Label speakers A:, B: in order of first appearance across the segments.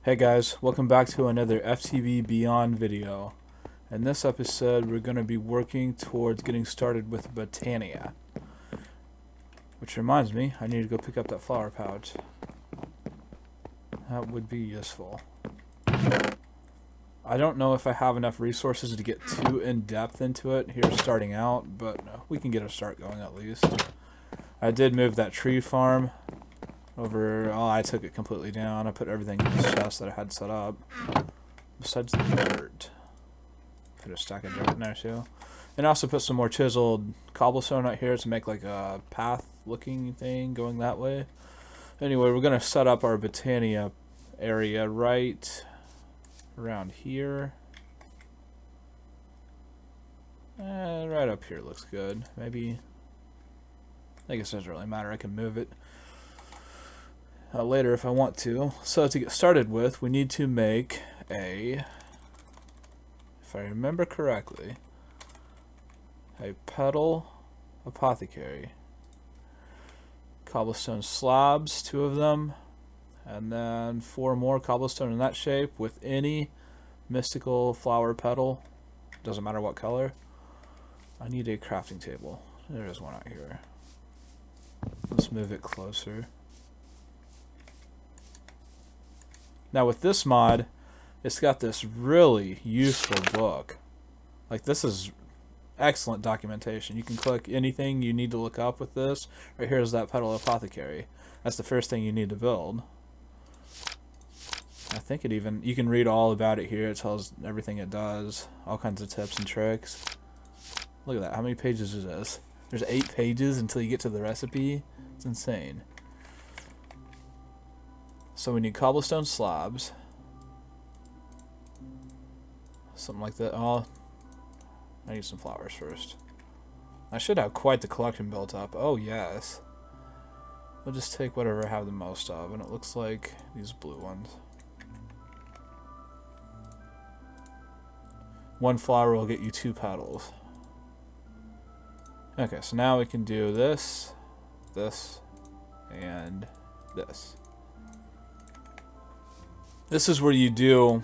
A: Hey guys, welcome back to another FTB Beyond video. In this episode, we're going to be working towards getting started with Botania. Which reminds me, I need to go pick up that flower pouch. That would be useful. I don't know if I have enough resources to get too in-depth into it here starting out, but we can get a start going at least. I did move that tree farm over. Oh, I took it completely down. I put everything in the chest that I had set up, besides the dirt. Put a stack of dirt in there too, and also put some more chiseled cobblestone right here to make like a path-looking thing going that way. Anyway, we're gonna set up our Botania area right around here. Right up here looks good. Maybe. I guess it doesn't really matter. I can move it later if I want to. So to get started with, we need to make a, if I remember correctly, a petal apothecary. Cobblestone slabs, 2 of them, and then 4 more cobblestone in that shape with any mystical flower petal. Doesn't matter what color. I need a crafting table. There is one out here. Let's move it closer. Now with this mod, it's got this really useful book. Like, this is excellent documentation. You can click anything you need to look up with this. Right here is that petal apothecary. That's the first thing you need to build. I think it even, you can read all about it here. It tells everything it does. All kinds of tips and tricks. Look at that. How many pages is this? There's 8 pages until you get to the recipe. It's insane. So we need cobblestone slabs. Something like that. Oh, I need some flowers first. I should have quite the collection built up. Oh, yes. We'll just take whatever I have the most of, and it looks like these blue ones. 1 flower will get you 2 petals. Okay, so now we can do this, this, and this. This is where you do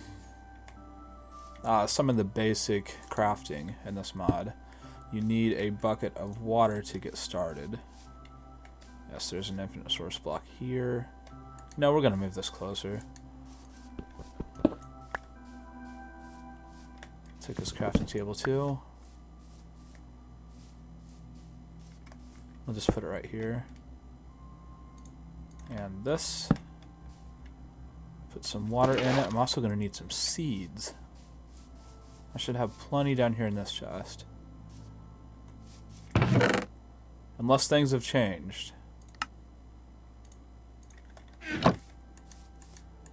A: some of the basic crafting in this mod. You need a bucket of water to get started. Yes, there's an infinite source block here. No, we're going to move this closer. Take this crafting table too. We'll just put it right here. And this. Put some water in it. I'm also going to need some seeds. I should have plenty down here in this chest. Unless things have changed.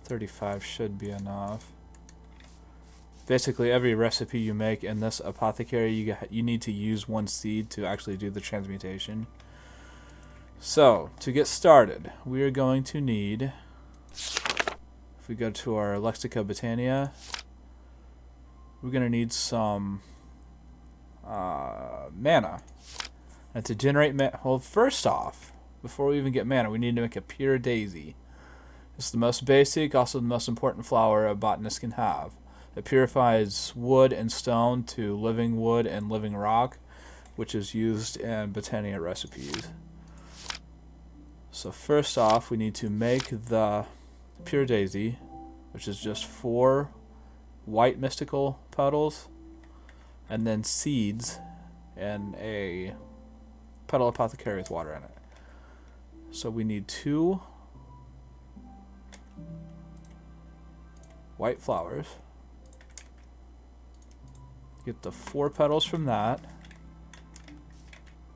A: 35 should be enough. Basically, every recipe you make in this apothecary, you need to use 1 seed to actually do the transmutation. So, to get started, we are going to need, if we go to our Lexica Botania, we're going to need some mana. And to generate mana, well, first off, before we even get mana, we need to make a pure daisy. It's the most basic, also the most important flower a botanist can have. It purifies wood and stone to living wood and living rock, which is used in Botania recipes. So first off, we need to make the pure daisy, which is just 4 white mystical petals, and then seeds, and a petal apothecary with water in it. So we need 2 white flowers. Get the 4 petals from that,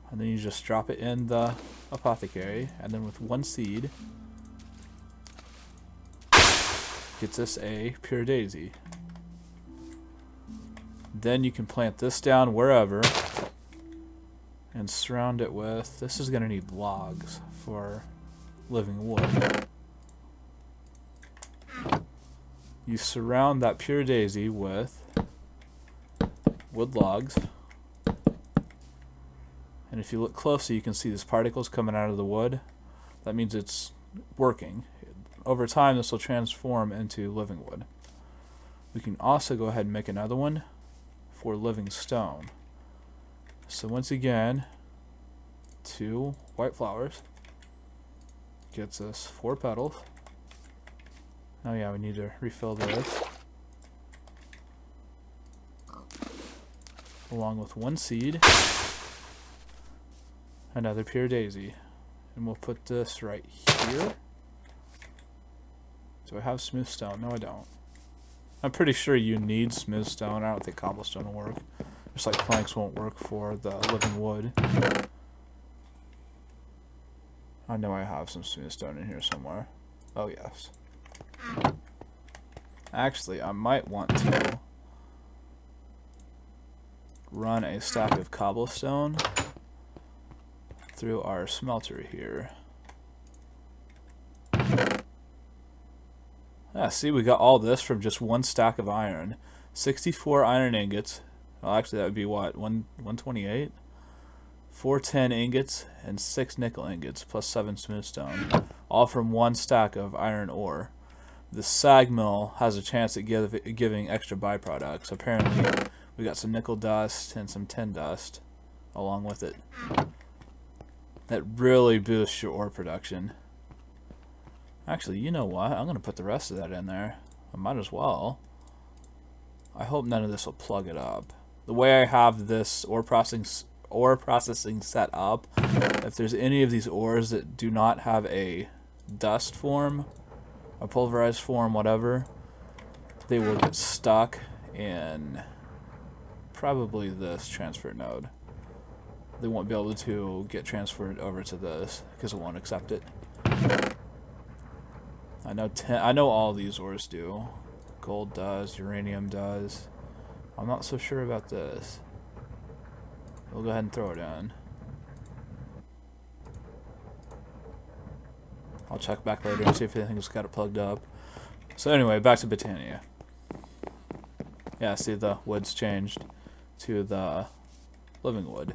A: and then you just drop it in the apothecary, and then with 1 seed gets us a pure daisy. Then you can plant this down wherever and surround it with, this is going to need logs for living wood. You surround that pure daisy with wood logs, and if you look closely, you can see these particles coming out of the wood. That means it's working. over time this will transform into living wood. We can also go ahead and make another one for living stone. So once again, 2 white flowers gets us 4 petals. Oh yeah, we need to refill this. Along with 1 seed. Another pure daisy. And we'll put this right here. Do I have smooth stone? No, I don't. I'm pretty sure you need smooth stone. I don't think cobblestone will work. Just like planks won't work for the living wood. I know I have some smooth stone in here somewhere. Oh yes. Actually, I might want to run a stack of cobblestone through our smelter here. Yeah, see, we got all this from just 1 stack of iron. 64 iron ingots. Well, actually, that would be what? 128? 4 tin ingots and 6 nickel ingots, plus 7 smooth stone. All from 1 stack of iron ore. The sag mill has a chance at giving extra byproducts. Apparently, we got some nickel dust and some tin dust along with it. That really boosts your ore production. Actually, you know what? I'm going to put the rest of that in there. I might as well. I hope none of this will plug it up. The way I have this ore processing set up, if there's any of these ores that do not have a dust form, a pulverized form, whatever, they will get stuck in probably this transfer node. They won't be able to get transferred over to this because it won't accept it. I know all these ores do. Gold does, uranium does. I'm not so sure about this. We'll go ahead and throw it in. I'll check back later and see if anything's got it plugged up. So anyway, back to Botania. Yeah, see, the wood's changed to the living wood.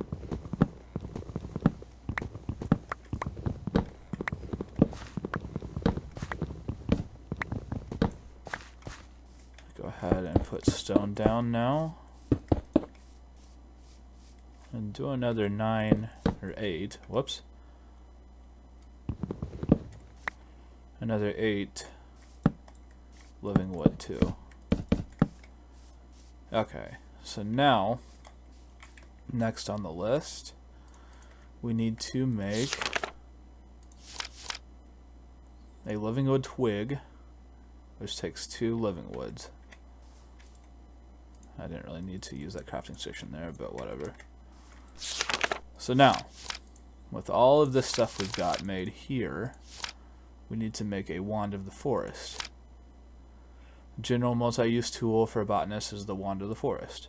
A: Go ahead and put stone down now. And do another 9 or 8. Whoops. Another 8 living wood too. Okay, so now next on the list we need to make a living wood twig, which takes 2 living woods. I didn't really need to use that crafting station there, but whatever. So now, with all of this stuff we've got made here, we need to make a wand of the forest. General multi-use tool for a botanist is the wand of the forest.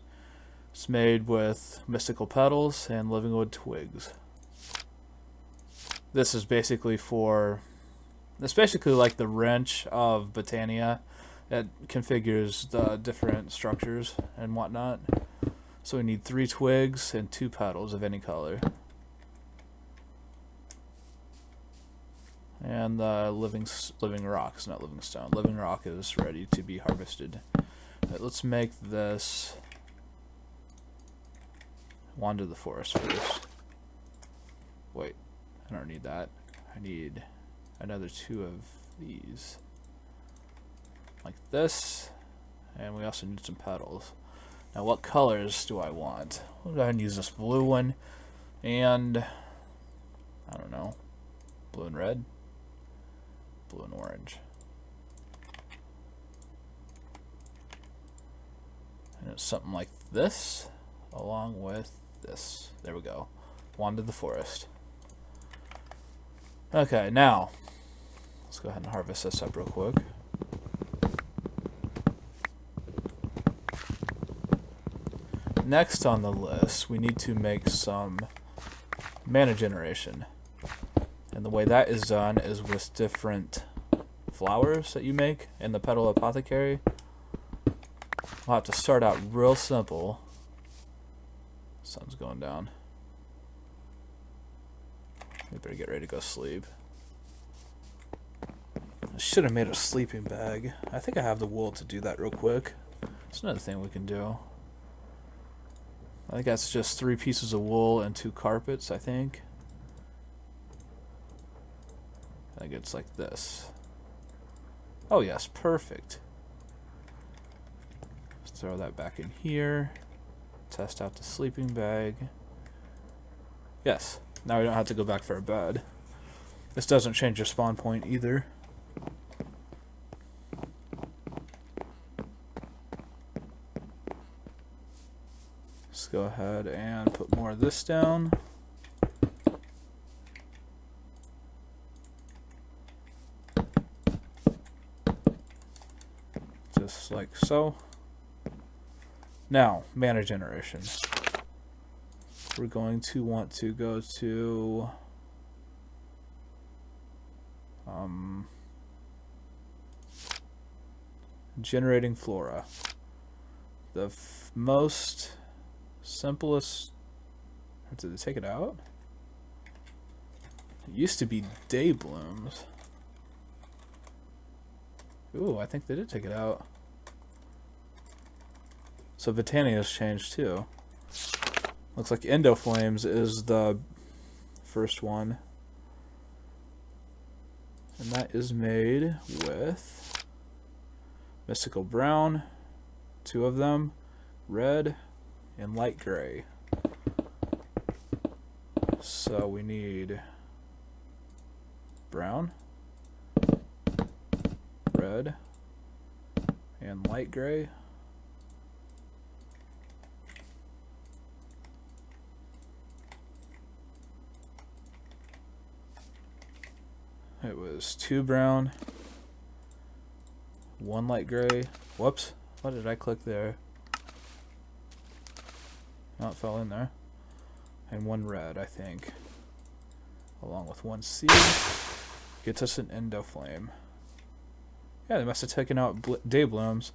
A: It's made with mystical petals and living wood twigs. This is basically it's basically like the wrench of Botania. It configures the different structures and whatnot. So we need 3 twigs and 2 petals of any color. And the living rock is not living stone. Living rock is ready to be harvested. Right, let's make this wand of the forest first. Wait, I don't need that. I need another 2 of these. Like this. And we also need some petals. Now what colors do I want? We'll go ahead and use this blue one. And I don't know. Blue and red. Blue and orange. And it's something like this, along with this. There we go. Wand of the forest. Okay, now, let's go ahead and harvest this up real quick. Next on the list, we need to make some mana generation. And the way that is done is with different flowers that you make in the petal apothecary. We'll have to start out real simple. Sun's going down. We better get ready to go sleep. I should have made a sleeping bag. I think I have the wool to do that real quick. That's another thing we can do. I think that's just 3 pieces of wool and 2 carpets, I think. I think it's like this. Oh yes, perfect. Let's throw that back in here. Test out the sleeping bag. Yes, now we don't have to go back for a bed. This doesn't change your spawn point either. Let's go ahead and put more of this down. Just like so. Now, mana generation. We're going to want to go to generating flora. The most simplest. Did they take it out? It used to be day blooms. Ooh, I think they did take it out. So Botania has changed too. Looks like Endo Flames is the first one. And that is made with Mystical Brown, 2 of them, red, and light gray. So we need brown, red, and light gray. It was 2 brown, 1 light gray. Whoops, what did I click there? Oh, it fell in there. And 1 red, I think. Along with 1 seed. Gets us an Endo Flame. Yeah, they must have taken out day blooms.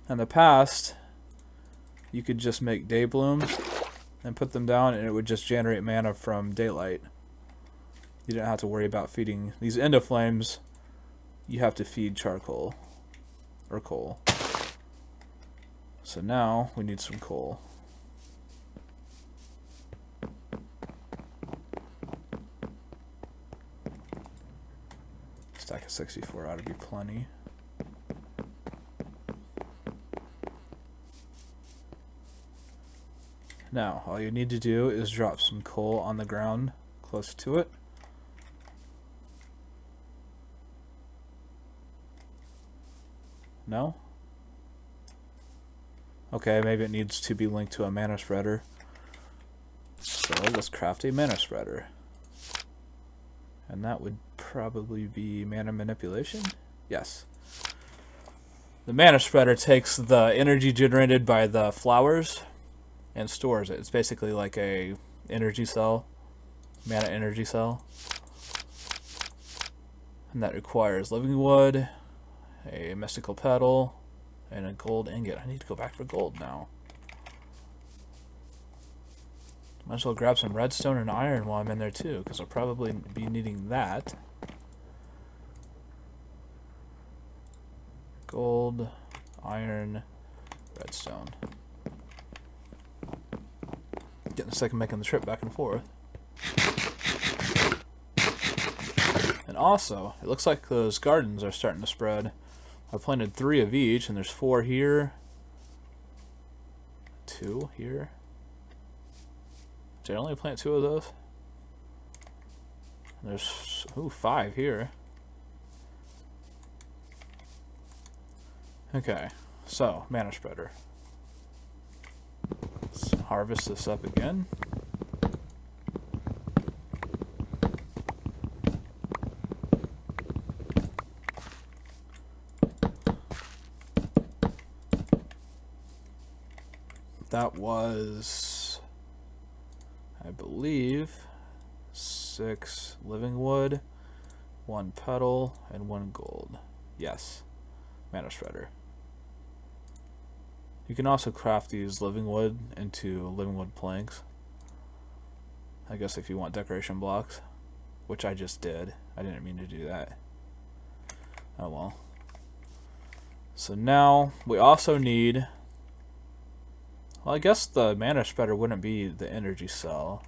A: In the past, you could just make day blooms and put them down and it would just generate mana from daylight. You didn't have to worry about feeding these Endo Flames. You have to feed charcoal or coal. So now we need some coal. Stack of 64 ought to be plenty. Now, all you need to do is drop some coal on the ground close to it. No? Okay, maybe it needs to be linked to a mana spreader. So let's craft a mana spreader. And that would probably be mana manipulation? Yes. The mana spreader takes the energy generated by the flowers and stores it. It's basically like a energy cell, mana energy cell. And that requires living wood, a mystical petal, and a gold ingot. I need to go back for gold now. Might as well grab some redstone and iron while I'm in there too, because I'll probably be needing that. Gold, iron, redstone. Getting sick of making the trip back and forth. And also, it looks like those gardens are starting to spread. I planted 3 of each, and there's 4 here. 2 here. Did I only plant 2 of those? And there's 5 here. Okay, so mana spreader. Let's harvest this up again. That was, I believe, 6 living wood, 1 petal, and 1 gold. Yes, mana spreader. You can also craft these living wood into living wood planks. I guess if you want decoration blocks, which I just did. I didn't mean to do that. Oh well. So now we also need, well, I guess the mana spreader wouldn't be the energy cell.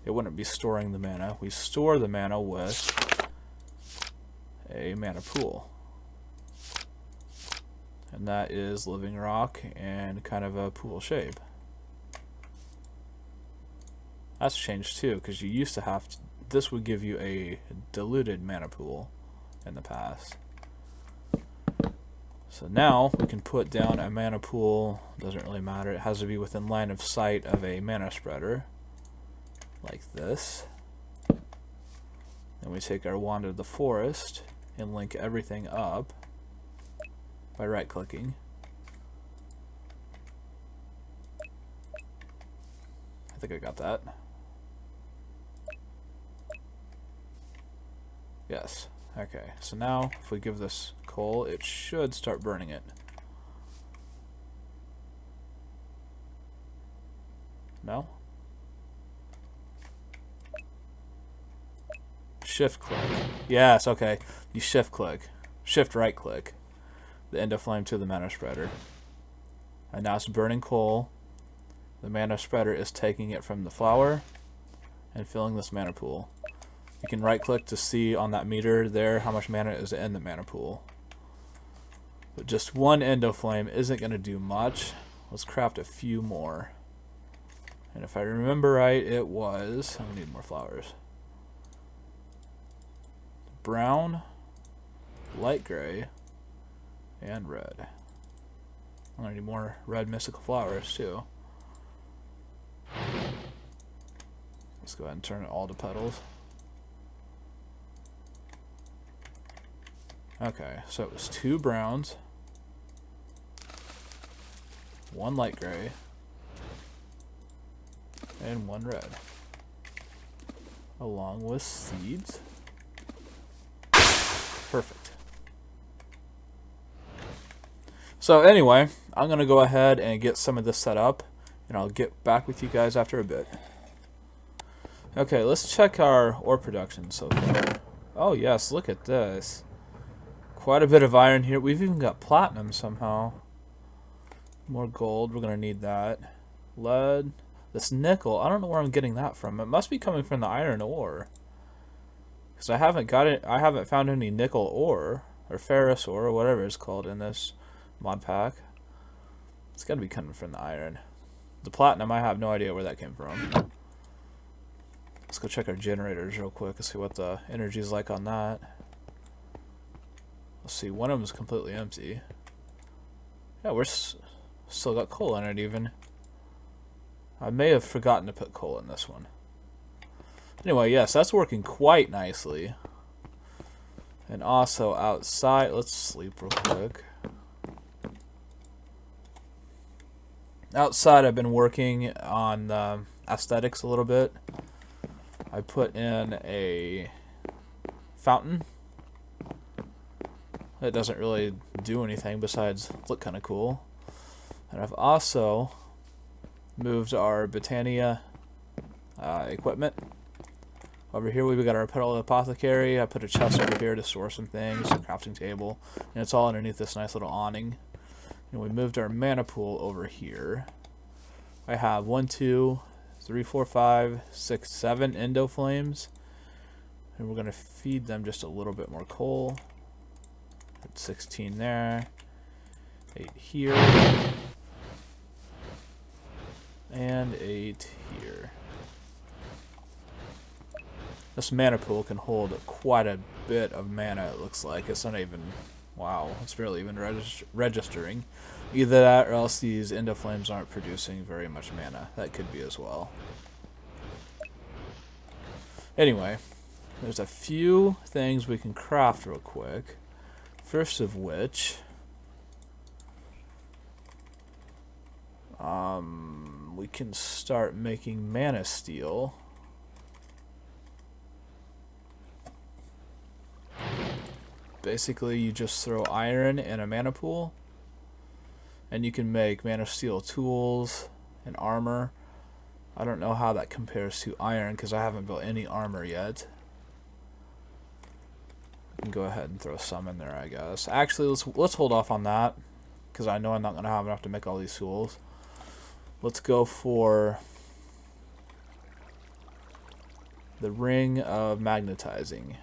A: It wouldn't be storing the mana. We store the mana with a mana pool. And that is living rock and kind of a pool shape. That's changed too, because you used to have to, this would give you a diluted mana pool in the past. So now we can put down a mana pool, doesn't really matter, it has to be within line of sight of a mana spreader, like this. Then we take our Wand of the Forest and link everything up by right clicking. I think I got that. Yes. Okay, so now if we give this coal, it should start burning it. No? Shift click. Yes, okay. You shift click. Shift right click the end of flame to the mana spreader. And now it's burning coal. The mana spreader is taking it from the flower and filling this mana pool. You can right click to see on that meter there how much mana is in the mana pool. But just one endo flame isn't going to do much. Let's craft a few more. And if I remember right, it was, I need more flowers. Brown, light gray, and red. I'm going to need more red mystical flowers too. Let's go ahead and turn it all to petals. Okay, so it was 2 browns, 1 light gray, and 1 red, along with seeds. Perfect. So anyway, I'm going to go ahead and get some of this set up, and I'll get back with you guys after a bit. Okay, let's check our ore production so far. Oh yes, look at this. Quite a bit of iron here. We've even got platinum somehow. More gold, we're going to need that. Lead. This nickel, I don't know where I'm getting that from. It must be coming from the iron ore. Because I haven't found any nickel ore, or ferrous ore, or whatever it's called in this mod pack. It's got to be coming from the iron. The platinum, I have no idea where that came from. Let's go check our generators real quick and see what the energy is like on that. Let's see, one of them is completely empty. Yeah, we're still got coal in it even. I may have forgotten to put coal in this one. Anyway, yes, that's working quite nicely. And also outside, let's sleep real quick. Outside, I've been working on aesthetics a little bit. I put in a fountain. It doesn't really do anything besides look kind of cool. And I've also moved our Botania equipment. Over here we've got our petal apothecary. I put a chest over here to store some things, a crafting table, and it's all underneath this nice little awning. And we moved our mana pool over here. I have 1, 2, 3, 4, 5, 6, 7 endo flames. And we're going to feed them just a little bit more coal. 16 there, 8 here, and 8 here. This mana pool can hold quite a bit of mana, it looks like. It's not even, wow, it's barely even registering. Either that or else these endo flames aren't producing very much mana. That could be as well. Anyway, there's a few things we can craft real quick. First of which, we can start making mana steel. Basically, you just throw iron in a mana pool, and you can make mana steel tools and armor. I don't know how that compares to iron because I haven't built any armor yet. can go ahead and throw some in there, I guess. Actually, let's hold off on that, because I know I'm not going to have enough to make all these tools. Let's go for the ring of magnetization.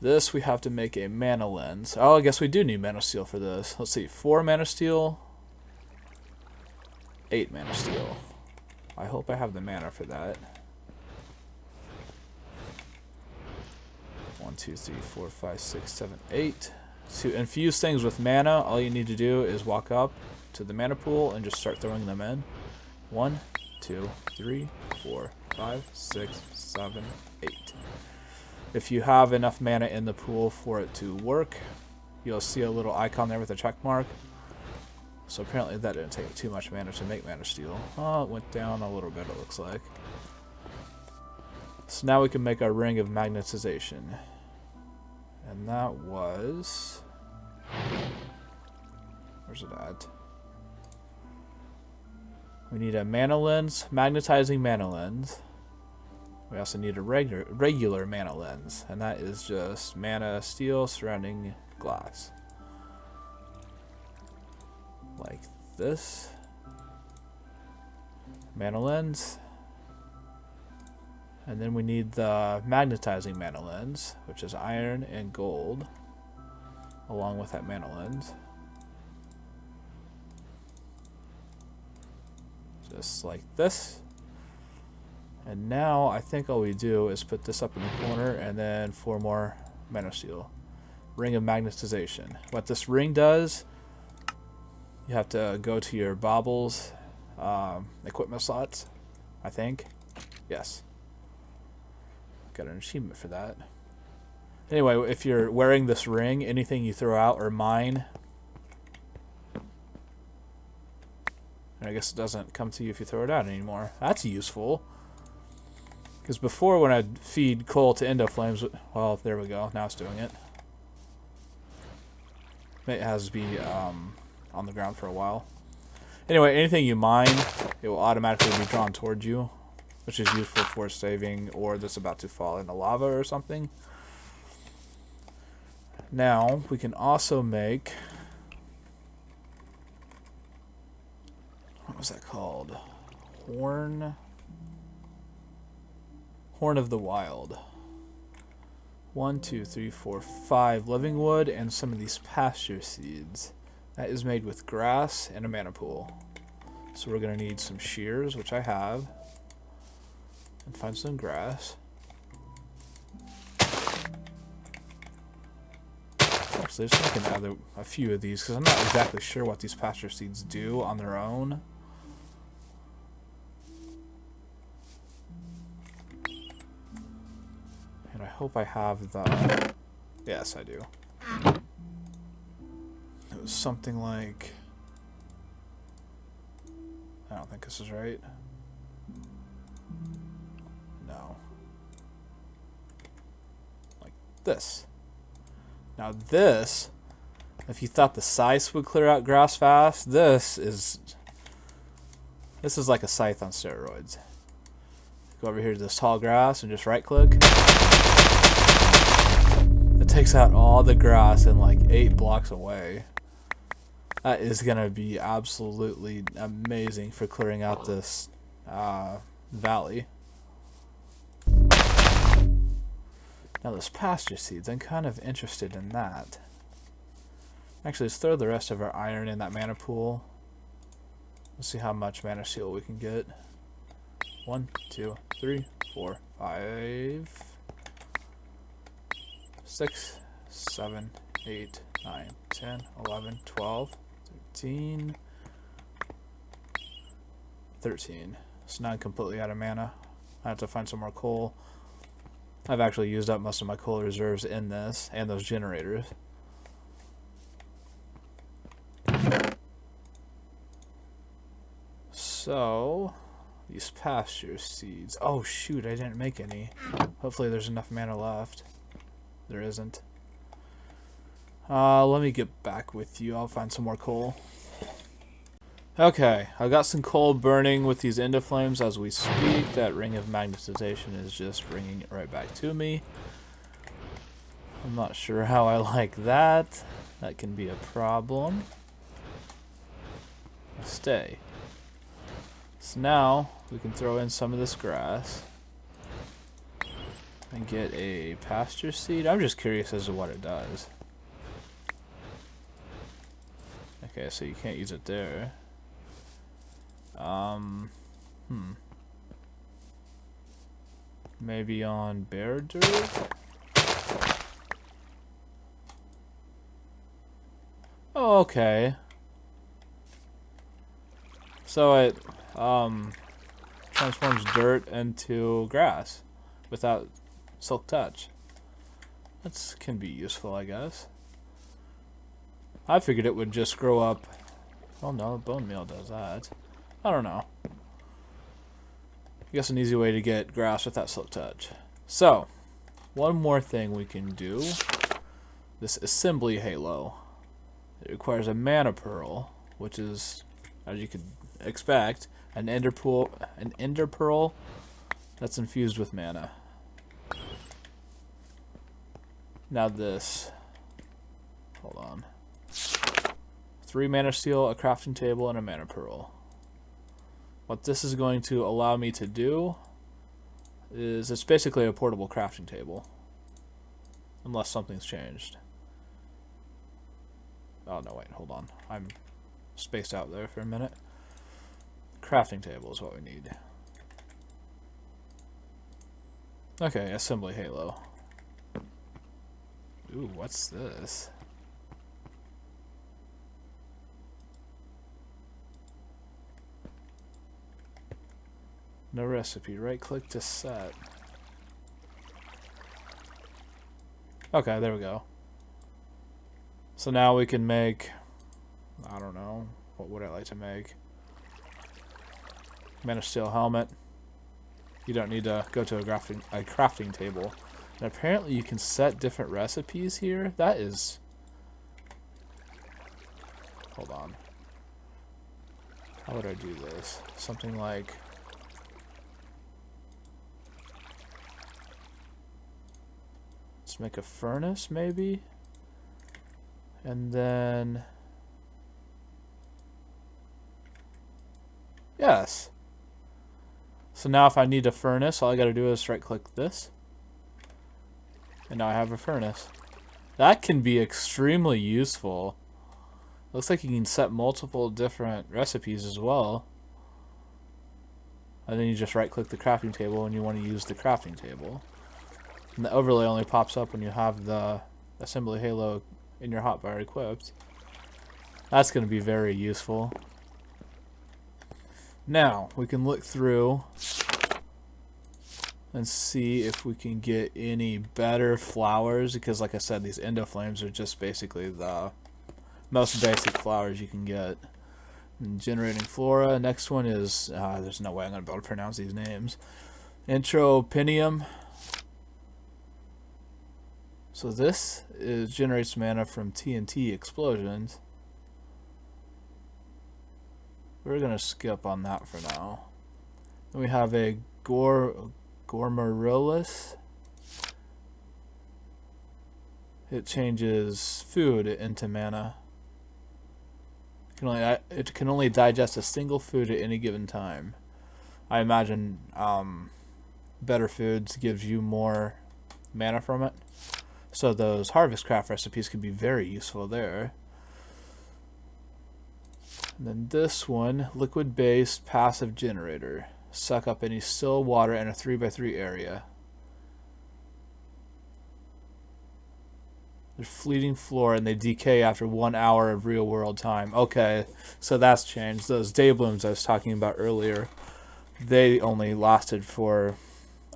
A: This we have to make a mana lens. Oh, I guess we do need mana steel for this. Let's see, 4 mana steel, 8 mana steel. I hope I have the mana for that. 1, 2, 3, 4, 5, 6, 7, 8. To infuse things with mana, all you need to do is walk up to the mana pool and just start throwing them in. 1, 2, 3, 4, 5, 6, 7, 8. If you have enough mana in the pool for it to work, you'll see a little icon there with a check mark. So apparently that didn't take too much mana to make mana steel. Oh, it went down a little bit, it looks like. So now we can make our ring of magnetization. And that was... where's it at? We need a mana lens, magnetizing mana lens. We also need a regular mana lens, and that is just mana steel surrounding glass. Like this. Mana lens. And then we need the magnetizing mana lens, which is iron and gold, along with that mana lens. Just like this. And now I think all we do is put this up in the corner and then 4 more mana steel. Ring of magnetization. What this ring does, you have to go to your baubles equipment slots, I think. Yes. Got an achievement for that. Anyway, if you're wearing this ring, anything you throw out or mine, I guess it doesn't come to you if you throw it out anymore. That's useful. Because before, when I'd feed coal to endo flames, well, there we go. Now it's doing it. It has to be on the ground for a while. Anyway, anything you mine, it will automatically be drawn towards you, which is useful for saving or that's about to fall into lava or something. Now, we can also make... what was that called? Horn of the Wild. 1, 2, 3, 4, 5 living wood and some of these pasture seeds. That is made with grass and a mana pool. So we're going to need some shears, which I have, and find some grass. Actually, I'm just going to add a few of these because I'm not exactly sure what these pasture seeds do on their own. And I hope I have the... yes, I do. It was something like... I don't think this is right. No. Like this. Now this, if you thought the scythe would clear out grass fast, this is like a scythe on steroids. Go over here to this tall grass and just right click. It takes out all the grass in like 8 blocks away. That is going to be absolutely amazing for clearing out this valley. Now those pasture seeds, I'm kind of interested in that. Actually, let's throw the rest of our iron in that mana pool. Let's see how much mana steel we can get. 1, 2, 3, 4, 5, 6, 7, 8, 9, 10, 11, 12, 13, 13. So now I'm completely out of mana. I have to find some more coal. I've actually used up most of my coal reserves in this and those generators. So, these pasture seeds. Oh shoot, I didn't make any. Hopefully there's enough mana left. There isn't. Let me get back with you. I'll find some more coal. Okay, I got some coal burning with these endoflames as we speak. That ring of magnetization is just bringing it right back to me. I'm not sure how I like that. That can be a problem. Stay. So now we can throw in some of this grass and get a pasture seed. I'm just curious as to what it does. Okay, so you can't use it there. Maybe on bare dirt? Oh, okay. So it transforms dirt into grass without silk touch. That can be useful, I guess. I figured it would just grow up. Oh no, bone meal does that. I don't know. I guess an easy way to get grass without silk touch. So, one more thing we can do. This assembly halo. It requires a mana pearl, which is, as you could expect, an ender pearl that's infused with mana. Now this. Hold on. 3 mana steel, a crafting table, and a mana pearl. What this is going to allow me to do is it's basically a portable crafting table. Unless something's changed. Oh no, wait, hold on. I'm spaced out there for a minute. Crafting table is what we need. Okay, assembly halo. Ooh, what's this? No recipe. Right click to set. Okay, there we go. So now we can make, I don't know, what would I like to make? Mana steel helmet. You don't need to go to a crafting table. And apparently you can set different recipes here. That is... Hold on. How would I do this? Something like... Let's make a furnace, maybe? And then... Yes! So now if I need a furnace, all I gotta do is right-click this. And now I have a furnace. That can be extremely useful. Looks like you can set multiple different recipes as well. And then you just right-click the crafting table and you want to use the crafting table. And the overlay only pops up when you have the assembly halo in your hotbar equipped. That's going to be very useful. Now, we can look through and see if we can get any better flowers, because like I said, these endoflames are just basically the most basic flowers you can get. And generating flora. Next one is, there's no way I'm going to be able to pronounce these names. Entropinium. So this generates mana from TNT explosions. We're going to skip on that for now. Then we have a Gormarillus. It changes food into mana. It can only digest a single food at any given time. I imagine better foods gives you more mana from it. So those harvest craft recipes could be very useful there. And then this one, liquid-based passive generator. Suck up any still water in a 3x3 area. They're fleeting flora and they decay after 1 hour of real world time. Okay, so that's changed. Those day blooms I was talking about earlier, they only lasted for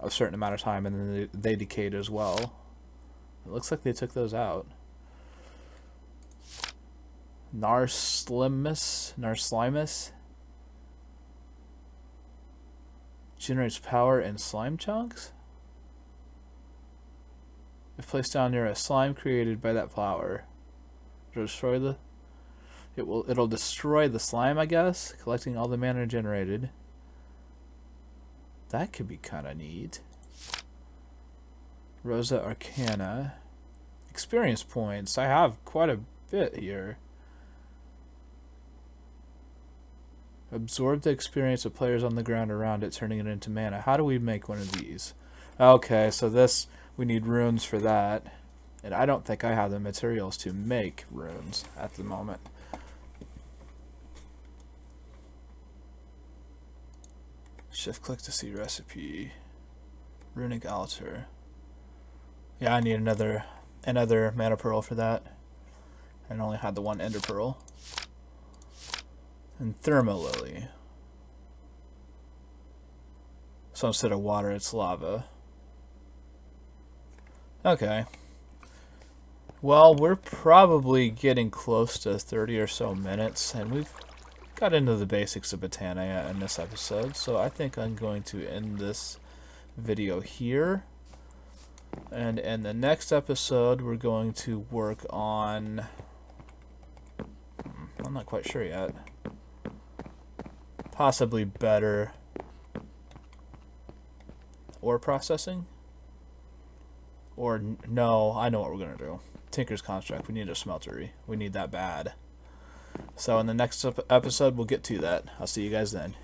A: a certain amount of time and then they decayed as well. It looks like they took those out. Narslimus generates power in slime chunks. If placed down near a slime created by that flower, destroy the It'll destroy the slime, I guess, collecting all the mana generated. That could be kind of neat. Rosa Arcana. Experience points. I have quite a bit here. Absorb the experience of players on the ground around it, turning it into mana. How do we make one of these? Okay, so this, we need runes for that. And I don't think I have the materials to make runes at the moment. Shift click to see recipe. Runic altar. Yeah, I need another mana pearl for that. I only had the one ender pearl. And thermo lily. So instead of water, it's lava. Okay. Well, we're probably getting close to 30 or so minutes, and we've got into the basics of Botania in this episode, so I think I'm going to end this video here. And in the next episode, we're going to work on... I'm not quite sure yet. Possibly better ore processing? Or no, I know what we're going to do. Tinker's Construct. We need a smeltery. We need that bad. So in the next episode, we'll get to that. I'll see you guys then.